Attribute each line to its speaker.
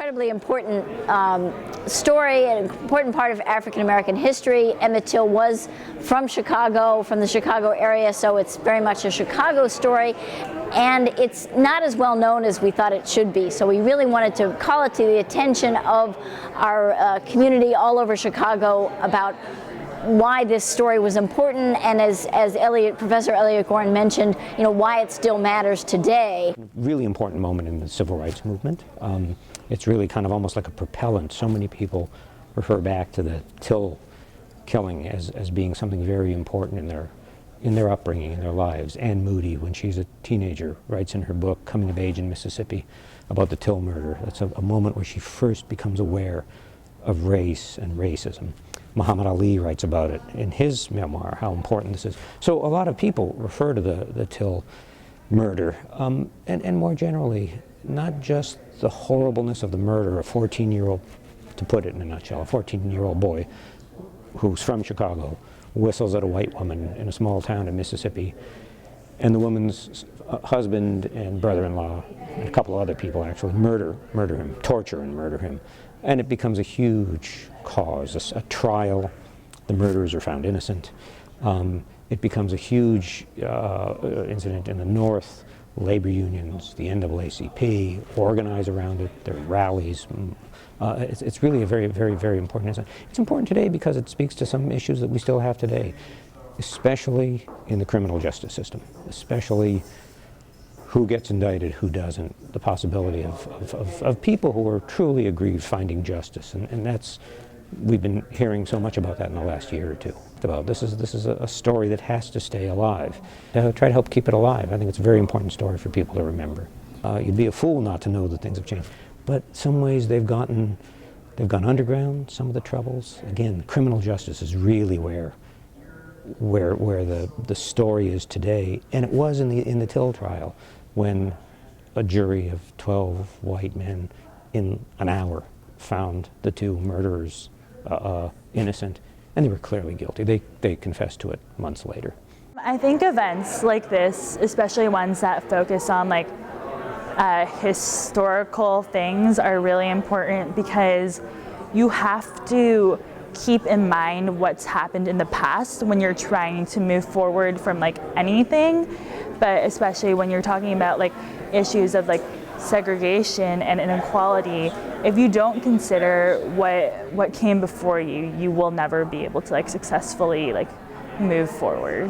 Speaker 1: Incredibly important story, an important part of African American history. Emmett Till was from Chicago, from the Chicago area, so it's very much a Chicago story, and it's not as well known as we thought it should be. So we really wanted to call it to the attention of our community all over Chicago about why this story was important, and as Professor Elliott Gorn mentioned, why it still matters today.
Speaker 2: Really important moment in the civil rights movement. It's really kind of almost like a propellant. So many people refer back to the Till killing as being something very important in their upbringing, in their lives. Anne Moody, when she's a teenager, writes in her book Coming of Age in Mississippi about the Till murder. That's a moment where she first becomes aware of race and racism. Muhammad Ali writes about it in his memoir, how important this is. So a lot of people refer to the Till murder, and more generally, not just the horribleness of the murder, a 14-year-old, to put it in a nutshell, a 14-year-old boy who's from Chicago, whistles at a white woman in a small town in Mississippi, and the woman's husband and brother-in-law, and a couple of other people actually, murder him, torture and murder him. And it becomes a huge cause, a trial. The murderers are found innocent. It becomes a huge incident in the North. Labor unions, the NAACP, organize around it. There are rallies. It's really a very, very, very important incident. It's important today because it speaks to some issues that we still have today, especially in the criminal justice system, especially who gets indicted, who doesn't, the possibility of people who are truly aggrieved finding justice, and that's, we've been hearing so much about that in the last year or two. This is a story that has to stay alive. Try to help keep it alive. I think it's a very important story for people to remember. You'd be a fool not to know that things have changed, but some ways they've gone underground. Some of the troubles, again, criminal justice is really where the story is today, and it was in the Till trial, when a jury of 12 white men in an hour found the two murderers innocent, and they were clearly guilty. They confessed to it months later.
Speaker 3: I think events like this, especially ones that focus on historical things, are really important because you have to keep in mind what's happened in the past when you're trying to move forward from anything, but especially when you're talking about issues of segregation and inequality. If you don't consider what came before you, you will never be able to successfully move forward.